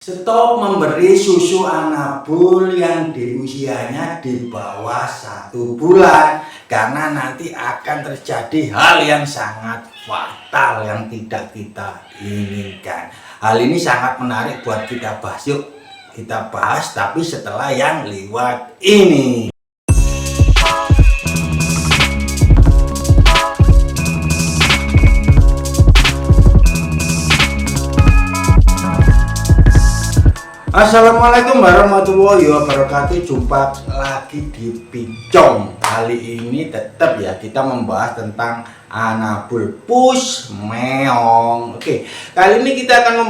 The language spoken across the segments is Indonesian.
Stop memberi susu anabul yang di usianya di bawah 1 bulan, karena nanti akan terjadi hal yang sangat fatal yang tidak kita inginkan. Hal ini sangat menarik buat kita bahas. Yuk kita bahas, tapi setelah yang lewat ini. Assalamualaikum warahmatullahi wabarakatuh. Jumpa lagi di Pincong. Kali ini tetap ya kita membahas tentang anabul push meong. Oke, kali ini kita akan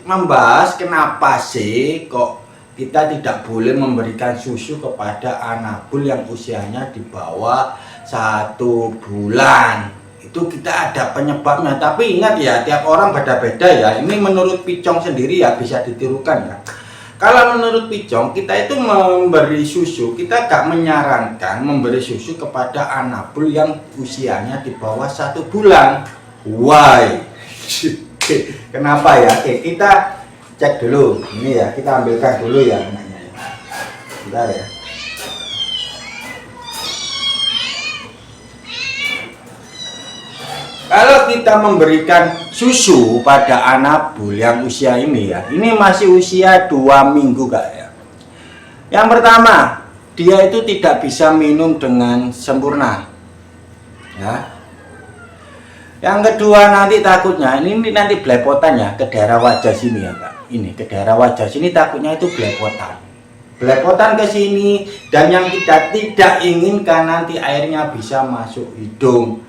membahas kenapa sih kok kita tidak boleh memberikan susu kepada anabul yang usianya di bawah 1 bulan. Itu kita ada penyebabnya, tapi ingat ya, tiap orang beda-beda ya. Ini menurut Pincong sendiri ya, bisa ditirukan ya. Kalau menurut Pincong, kita itu memberi susu, kita gak menyarankan memberi susu kepada anabul yang usianya di bawah 1 bulan. Why? Kenapa ya? Oke, kita cek dulu. Ini ya, kita ambilkan dulu ya anaknya. Bentar ya. Kalau kita memberikan susu pada anabul yang usia ini ya, ini masih usia 2 minggu kak ya. Yang pertama, dia itu tidak bisa minum dengan sempurna ya. Yang kedua, nanti takutnya ini nanti belepotan ya ke daerah wajah sini ya kak. Ini ke daerah wajah sini takutnya itu belepotan ke sini, dan yang kita tidak inginkan nanti airnya bisa masuk hidung,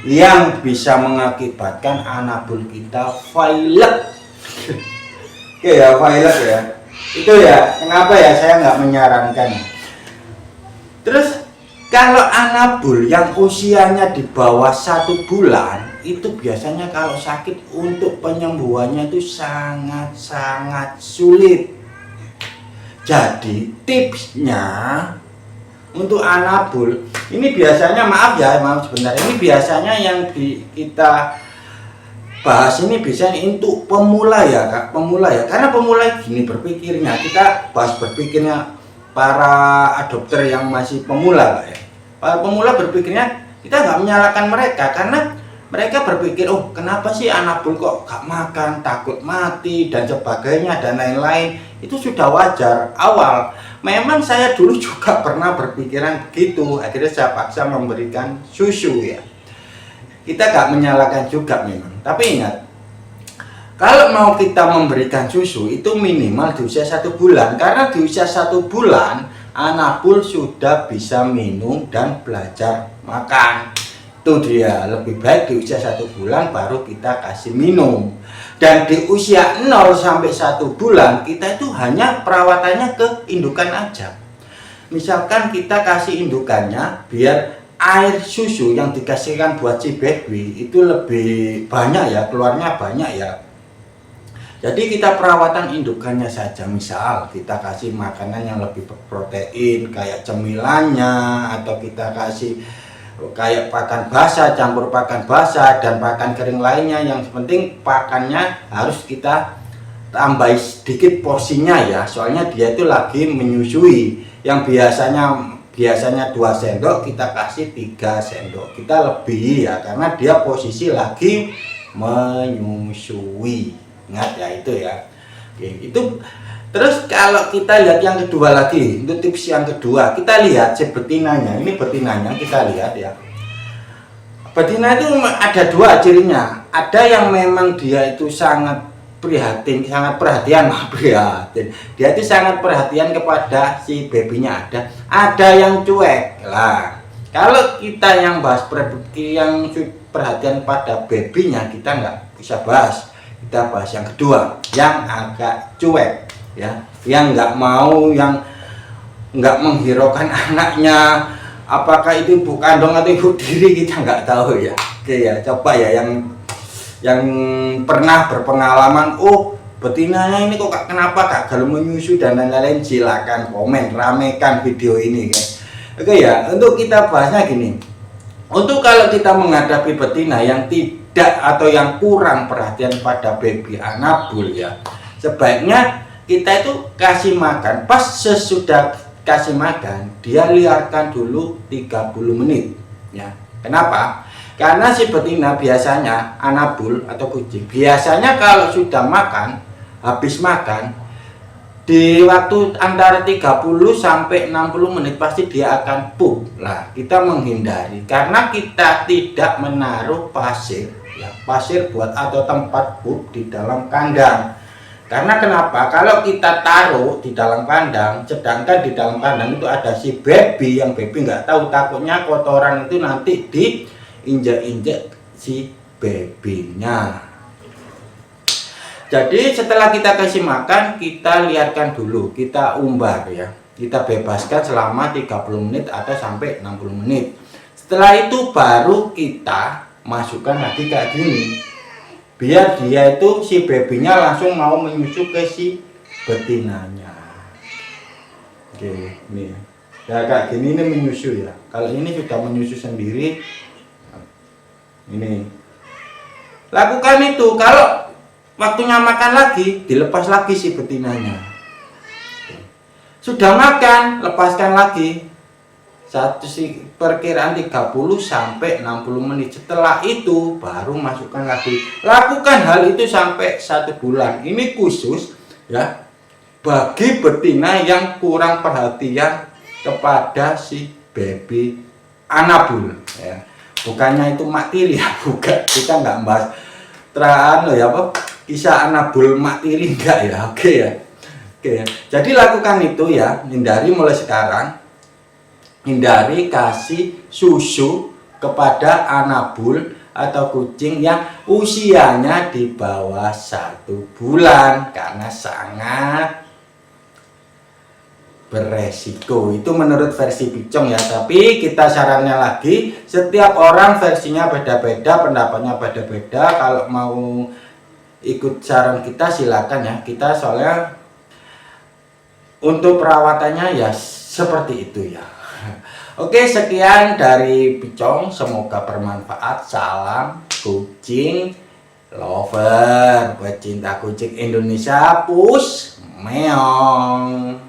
yang bisa mengakibatkan anabul kita violet. Oke ya, violet ya. Itu ya, kenapa ya saya nggak menyarankan. Terus kalau anabul yang usianya di bawah 1 bulan, itu biasanya kalau sakit untuk penyembuhannya itu sangat-sangat sulit. Jadi tipsnya untuk anabul ini biasanya, maaf sebentar, ini biasanya yang kita bahas ini biasanya untuk pemula ya kak, pemula ya, karena pemula gini berpikirnya, kita bahas berpikirnya para adopter yang masih pemula kak ya. Para pemula berpikirnya kita nggak menyalahkan mereka, karena mereka berpikir, oh kenapa sih anabul kok gak makan, takut mati dan sebagainya dan lain-lain. Itu sudah wajar. Awal memang saya dulu juga pernah berpikiran begitu, akhirnya saya paksa memberikan susu ya. Kita gak menyalahkan juga memang, tapi ingat, kalau mau kita memberikan susu itu minimal di usia 1 bulan, karena di usia 1 bulan anabul sudah bisa minum dan belajar makan. Itu dia, lebih baik di usia 1 bulan baru kita kasih minum. Dan di usia 0 sampai 1 bulan kita itu hanya perawatannya ke indukan aja. Misalkan kita kasih indukannya biar air susu yang dikasihkan buat si baby itu lebih banyak ya, keluarnya banyak ya. Jadi kita perawatan indukannya saja, misal kita kasih makanan yang lebih berprotein kayak cemilannya, atau kita kasih kayak pakan basah, campur pakan basah dan pakan kering lainnya. Yang penting pakannya harus kita tambah sedikit porsinya ya, soalnya dia itu lagi menyusui. Yang biasanya 2 sendok kita kasih 3 sendok, kita lebih ya, karena dia posisi lagi menyusui. Ingat ya itu ya. Oke, itu. Terus kalau kita lihat yang kedua lagi, untuk tips yang kedua, kita lihat si betinanya. Ini betinanya kita lihat ya. Betina itu ada 2 cirinya. Ada yang memang dia itu sangat perhatian. Dia itu sangat perhatian kepada si babynya. Ada yang cuek lah. Kalau kita yang bahas yang perhatian pada babynya, kita nggak bisa bahas. Kita bahas yang kedua, yang agak cuek ya, yang nggak mau, yang nggak menghiraukan anaknya, apakah itu ibu kandung atau ibu tiri kita nggak tahu ya. Oke ya, coba ya yang pernah berpengalaman, oh betinanya ini kok kenapa kak kalau menyusu dan lain-lain, silakan komen, ramekan video ini guys. Oke ya, untuk kita bahasnya gini, untuk kalau kita menghadapi betina yang tidak atau yang kurang perhatian pada baby anabul ya, sebaiknya kita itu kasih makan, pas sesudah kasih makan dia liarkan dulu 30 menit ya. Kenapa? Karena si betina biasanya, anabul atau kucing biasanya kalau sudah makan, habis makan di waktu antara 30 sampai 60 menit pasti dia akan pup. Lah, kita menghindari karena kita tidak menaruh pasir ya, pasir buat atau tempat pup di dalam kandang. Karena kenapa? Kalau kita taruh di dalam kandang, sedangkan di dalam kandang itu ada si baby, yang baby nggak tahu, takutnya kotoran itu nanti diinjak-injak si babynya. Jadi setelah kita kasih makan, kita liarkan dulu, kita umbar ya, kita bebaskan selama 30 menit atau sampai 60 menit. Setelah itu baru kita masukkan lagi kayak gini, biar dia itu si babynya langsung mau menyusu ke si betinanya. Oke, ini ya kayak gini ini menyusu ya. Kalau ini sudah menyusu sendiri, ini lakukan itu. Kalau waktunya makan lagi, dilepas lagi si betinanya. Sudah makan, lepaskan lagi. Satu sih perkiraan 30 sampai 60 menit. Setelah itu baru masukkan lagi. Lakukan hal itu sampai 1 bulan. Ini khusus ya bagi betina yang kurang perhatian kepada si baby anabul ya. Bukannya itu mak tiri ya, bukan. Kita nggak bahas ya apa kisah anabul mak tiri, enggak ya. Oke ya. Oke ya. Jadi lakukan itu ya, hindari mulai sekarang. Hindari kasih susu kepada anabul atau kucing yang usianya di bawah 1 bulan karena sangat beresiko. Itu menurut versi Picong ya, tapi kita sarannya lagi, setiap orang versinya beda-beda, pendapatnya beda-beda. Kalau mau ikut saran kita silakan ya, kita soalnya untuk perawatannya ya seperti itu ya. Oke, sekian dari Picong, semoga bermanfaat. Salam kucing lover, pecinta kucing Indonesia, pus meong.